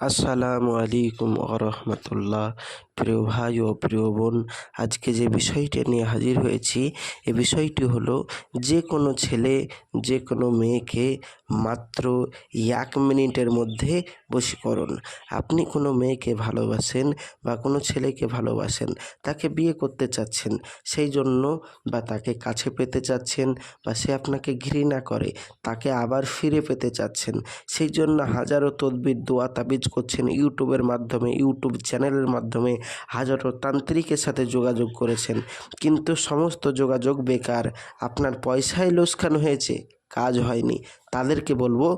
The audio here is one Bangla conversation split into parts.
আসসালামু আলাইকুম রহমতুল্লাহ। প্রিয় ভাই ও প্রিয় বোন, আজকে যে বিষয়টা নিয়ে হাজির হয়েছি, এ বিষয়টি হলো যে কোনো ছেলে যে কোনো মেয়েকে মাত্র 1 মিনিটের মধ্যে বশীকরণ। আপনি কোনো মেয়েকে ভালোবাসেন বা কোনো ছেলেকে ভালোবাসেন, তাকে বিয়ে করতে চাচ্ছেন, সেই জন্য বা তাকে কাছে পেতে চাচ্ছেন, বা সে আপনাকে ঘৃণা করে তাকে আবার ফিরে পেতে চাচ্ছেন, সেই জন্য হাজারো তদবির দোয়া তাবিজ করছেন ইউটিউবের মাধ্যমে, ইউটিউব চ্যানেলের মাধ্যমে হাজারো তান্ত্রিকের সাথে যোগাযোগ করেছেন, কিন্তু সমস্ত যোগাযোগ বেকার। আপনার পয়সায় লোকসান হয়েছে, কাজ হয়নি। তাদেরকে বলবো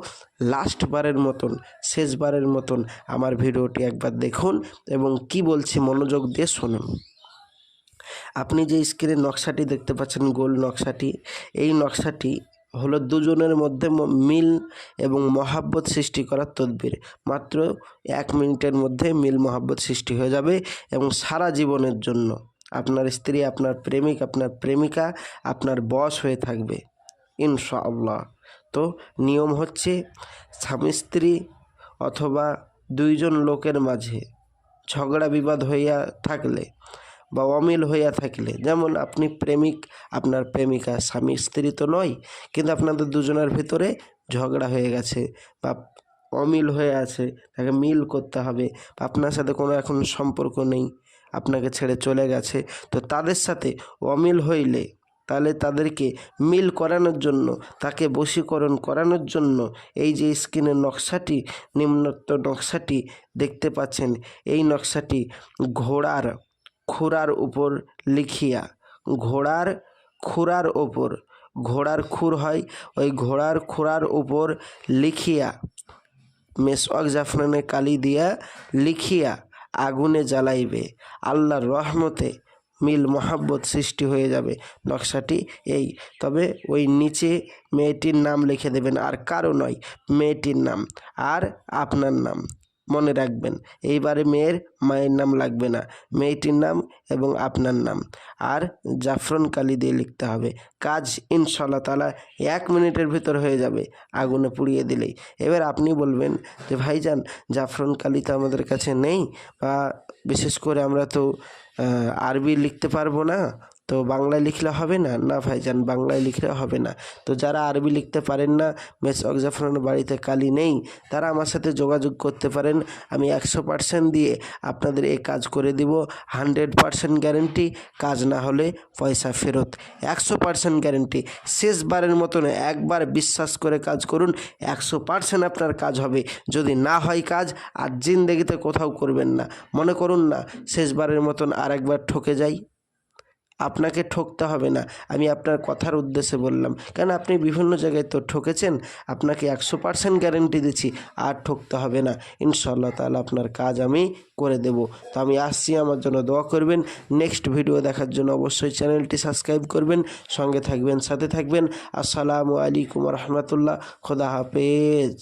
লাস্টবারের মতন, শেষবারের মতন আমার ভিডিওটি একবার দেখুন এবং কি বলছি মনোযোগ দিয়ে শুনুন। আপনি যে স্ক্রিনে নকশাটি দেখতে পাচ্ছেন, গোল নকশাটি, এই নকশাটি হলো দুজনের মধ্যে মিল এবং মহাব্বত সৃষ্টি করার তদবির। মাত্র 1 মিনিটের মধ্যে মিল মহাব্বত সৃষ্টি হয়ে যাবে এবং সারা জীবনের জন্য আপনার স্ত্রী, আপনার প্রেমিক, আপনার প্রেমিকা আপনার বশ হয়ে থাকবে ইনশাআল্লাহ। তো নিয়ম হচ্ছে, স্বামী স্ত্রী অথবা দুইজন লোকের মাঝে ঝগড়া বিবাদ হইয়া থাকলে বা অমিল হইয়া থাকলে, যেমন আপনি প্রেমিক, আপনার প্রেমিকা, স্বামী স্ত্রী তো নয়, কিন্তু আপনাদের দুজনের ভিতরে ঝগড়া হয়ে গেছে বা অমিল হয়ে আছে, তাকে মিল করতে হবে। আপনার সাথে কোনো এখন সম্পর্ক নেই, আপনাকে ছেড়ে চলে গেছে, তো তাদের সাথে অমিল হইলে তাহলে তাদেরকে মিল করানোর জন্য, তাকে বশীকরণ করানোর জন্য এই যে স্ক্রিনের নকশাটি, নিম্নোক্ত নকশাটি দেখতে পাচ্ছেন, এই নকশাটি ঘোড়ার খুরার উপর লিখিয়া, ঘোড়ার খুরার ওপর, ঘোড়ার খুর হয়, ওই ঘোড়ার খুরার উপর লিখিয়া মেসওয়াক জাফরানে কালি দিয়া লিখিয়া আগুনে জ্বালাইবে। আল্লাহর রহমতে মিল মহাব্বত সৃষ্টি হয়ে যাবে। নকশাটি এই, তবে ওই নিচে মেয়েটির নাম লিখে দেবেন, আর কারো নয়, মেয়েটির নাম আর আপনার নাম মনে রাখবেন। এইবারে মেয়ের মায়ের নাম লাগবে না, মেয়েটির নাম এবং আপনার নাম, আর জাফরান কালি দিয়ে লিখতে হবে। কাজ ইনশাআল্লাহ তাআলা 1 মিনিটের ভিতর হয়ে যাবে, আগুনে পুড়িয়ে দিলেই। এবার আপনি বলবেন যে ভাইজান, জাফরান কালি তো আমাদের কাছে নেই, বা বিশেষ করে আমরা তো আরবি লিখতে পারবো না, তো বাংলায় লিখলে হবে না? না ভাইজান, বাংলায় লিখলে হবে না। তো যারা আরবি লিখতে পারেন না, মেসওয়াক জাফরানের বাড়িতে কালি নেই, তারা আমার সাথে যোগাযোগ করতে পারেন। আমি 100% দিয়ে আপনাদের এই কাজ করে দিব। 100% গ্যারেন্টি, কাজ না হলে পয়সা ফেরত। 100% গ্যারেন্টি। শেষবারের মতন একবার বিশ্বাস করে কাজ করুন, 100% আপনার কাজ হবে। যদি না হয় কাজ, আর জিন্দেগিতে কোথাও করবেন না। মনে করুন না শেষবারের মতন আরেকবার ঠকে যাই, আপনাকে ঠকতে হবে না, আমি আপনার কথার উদ্দেশ্যে বললাম, কারণ আপনি বিভিন্ন জায়গায় তো ঠকেছেন। আপনাকে 100% গ্যারেন্টি দিচ্ছি, আর ঠকতে হবে না ইনশাআল্লাহ তাআলা। আপনার কাজ আমি করে দেব। তো আমি আসছি, আমার জন্য দোয়া করবেন। নেক্সট ভিডিও দেখার জন্য অবশ্যই চ্যানেলটি সাবস্ক্রাইব করবেন, সঙ্গে থাকবেন, সাথে থাকবেন। আসসালামু আলাইকুম রহমতুল্লাহ। খোদা হাফেজ।